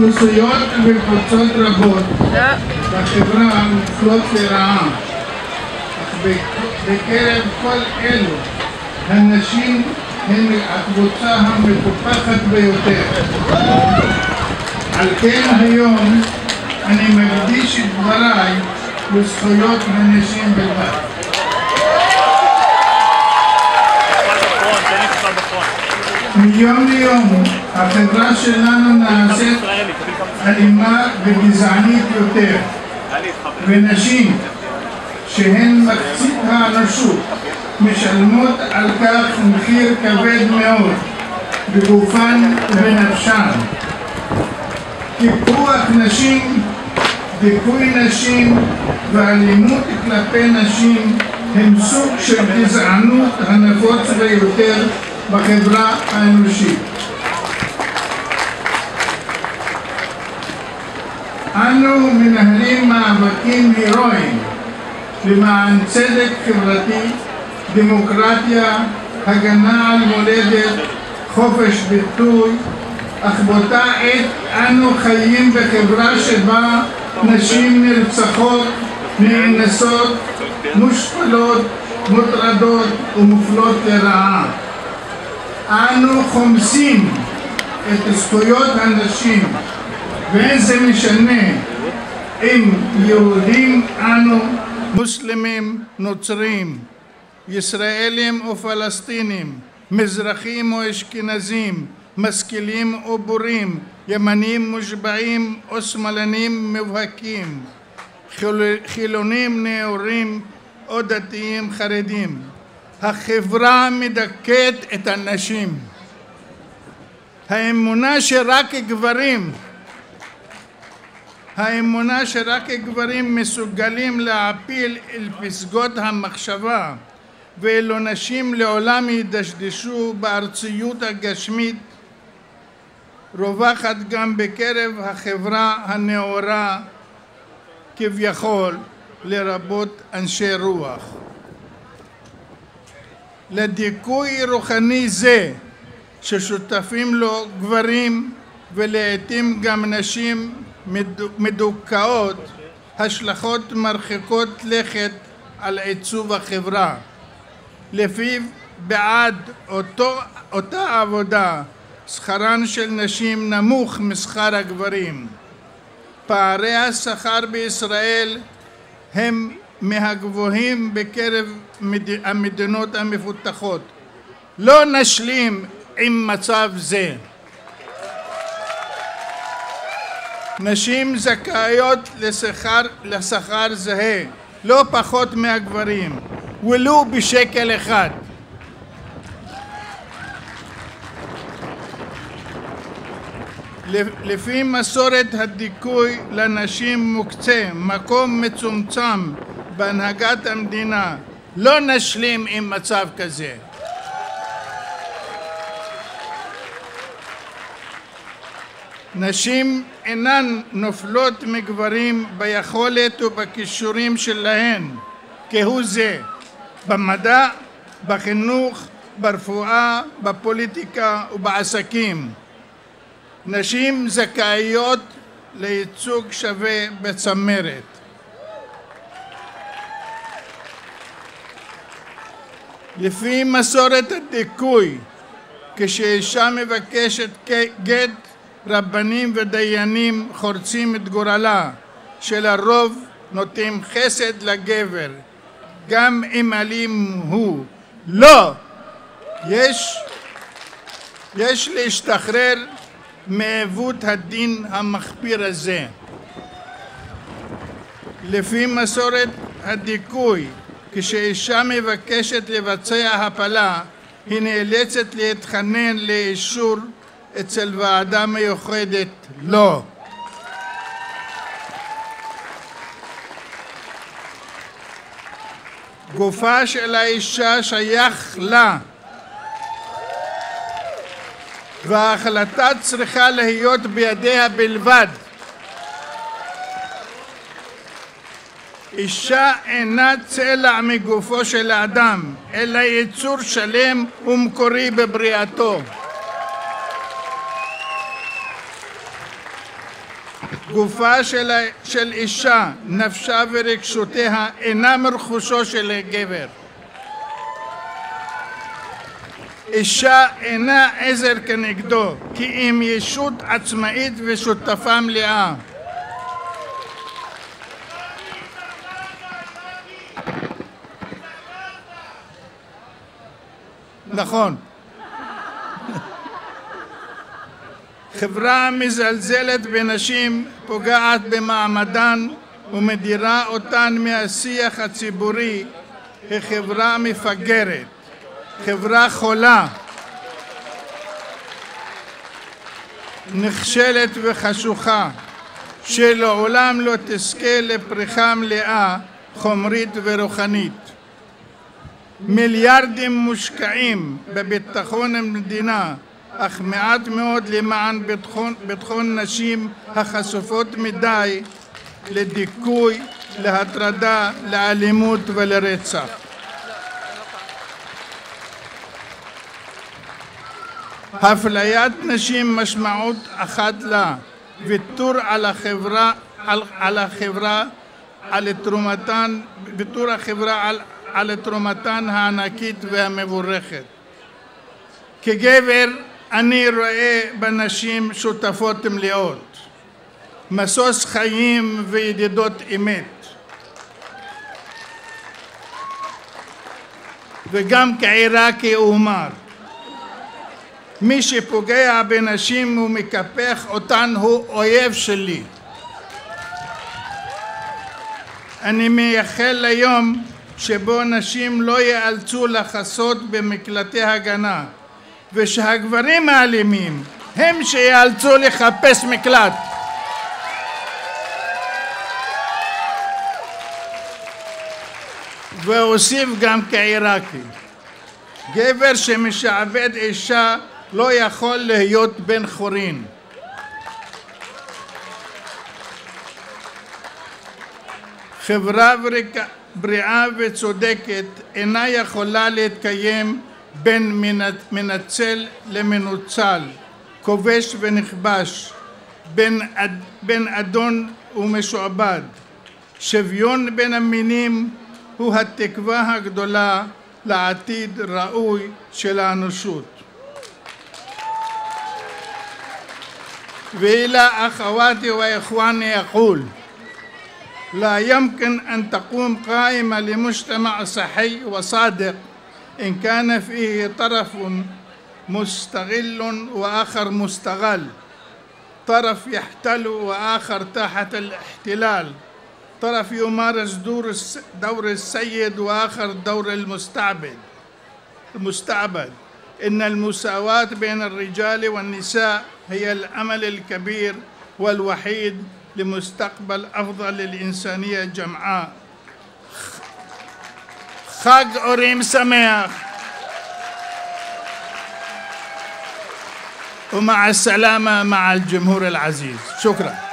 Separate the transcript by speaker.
Speaker 1: אוכלוסיות וקבוצות רבות בחברה מופלות לרעה, אך בקרב כל אלו הנשים הן הקבוצה המקופחת ביותר. על כן היום אני מקדיש את דבריי לזכויות הנשים בלבד. מיום ליום החברה שלנו נעשית אלימה וגזענית יותר, ונשים שהן מחצית האנושות משלמות על כך מחיר כבד מאוד בגופן ובנפשן. קיפוח נשים, דיכוי נשים ואלימות כלפי נשים הם סוג של גזענות הנפוץ ביותר בחברה האנושית. אנו מנהלים מאבקים הירואיים למען צדק חברתי, דמוקרטיה, הגנה על מולדת, חופש ביטוי, אך באותה עת אנו חיים בחברה שבה נשים נרצחות, נאנסות, מושפלות, מוטרדות ומופלות לרעה. אנו חומסים את זכויות הנשים, ואין זה משנה אם יהודים אנו, מוסלמים, נוצרים, ישראלים או פלסטינים, מזרחים או אשכנזים, משכילים או בורים, ימנים מושבעים או שמאלנים מובהקים, חילונים נאורים או דתיים חרדים. החברה מדכאת את הנשים. האמונה שרק גברים מסוגלים להעפיל אל פסגות המחשבה, ואילו נשים לעולם ידשדשו בארציות הגשמית, רווחת גם בקרב החברה הנאורה כביכול, לרבות אנשי רוח. לדיכוי רוחני זה ששותפים לו גברים ולעתים גם נשים מדוכאות, השלכות מרחיקות לכת על עיצוב החברה. לפיו בעד אותה עבודה שכרן של נשים נמוך משכר הגברים. פערי השכר בישראל הם מהגבוהים בקרב המדינות המפותחות. לא נשלים עם מצב זה. נשים זכאיות לשכר זהה, לא פחות מהגברים, ולו בשקל אחד. לפי מסורת הדיכוי לנשים מוקצה מקום מצומצם בהנהגת המדינה. לא נשלים עם מצב כזה. נשים אינן נופלות מגברים ביכולת ובכישורים שלהן כהוא זה, במדע, בחינוך, ברפואה, בפוליטיקה ובעסקים. נשים זכאיות לייצוג שווה בצמרת. לפי מסורת הדיכוי, כשאישה מבקשת גט, רבנים ודיינים חורצים את גורלה, שלרוב נותנים חסד לגבר, גם אם אלים הוא. לא! יש להשתחרר מעיוות הדין המחפיר הזה. לפי מסורת הדיכוי, כשאישה מבקשת לבצע הפלה, היא נאלצת להתחנן לאישור אצל ועדה מיוחדת. לא. גופה של האישה שייך לה, וההחלטה צריכה להיות בידיה בלבד. אישה אינה צלע מגופו של האדם, אלא יצור שלם ומקורי בבריאתו. גופה של אישה, נפשה ורגשותיה אינם רכושו של גבר. אישה אינה עזר כנגדו, כי אם ישות עצמאית ושותפה מלאה. נכון. חברה מזלזלת בנשים פוגעת במעמדן ומדירה אותן מהשיח הציבורי. היא חברה מפגרת, חברה חולה, נכשלת וחשוכה, שלעולם לא תזכה לפריחה מלאה חומרית ורוחנית. מיליארדים מושקעים בביטחון המדינה, אך מעט מאוד למען ביטחון נשים החשופות מדי לדיכוי, להטרדה, לאלימות ולרצח. אפליית נשים משמעות אחת לה, ויתור על החברה, על תרומתן הענקית והמבורכת. כגבר אני רואה בנשים שותפות מלאות, משוש חיים וידידות אמת. וגם כעיראקי אומר, מי שפוגע בנשים ומקפח אותן הוא אויב שלי. אני מייחל ליום שבו נשים לא ייאלצו לחסות במקלטי הגנה, ושהגברים האלימים הם שיאלצו לחפש מקלט. והוסיף גם כעיראקי, גבר שמשעבד אישה לא יכול להיות בן חורין. חברה בריאה וצודקת אינה יכולה להתקיים בין מנצל למנוצל, כובש ונכבש, בין אדון ומשועבד. שוויון בין המינים הוא התקווה הגדולה לעתיד ראוי של האנושות. وإلى أخواتي وإخواني أقول لا يمكن أن تقوم قائمة لمجتمع صحي وصادق إن كان فيه طرف مستغل وآخر مستغل، طرف يحتل وآخر تحت الاحتلال، طرف يمارس دور السيد وآخر دور المستعبد. إن المساواة بين الرجال والنساء هي الأمل الكبير والوحيد لمستقبل أفضل للإنسانية جمعاء. خاج أوريم سميح ومع السلامة مع الجمهور العزيز. شكرا.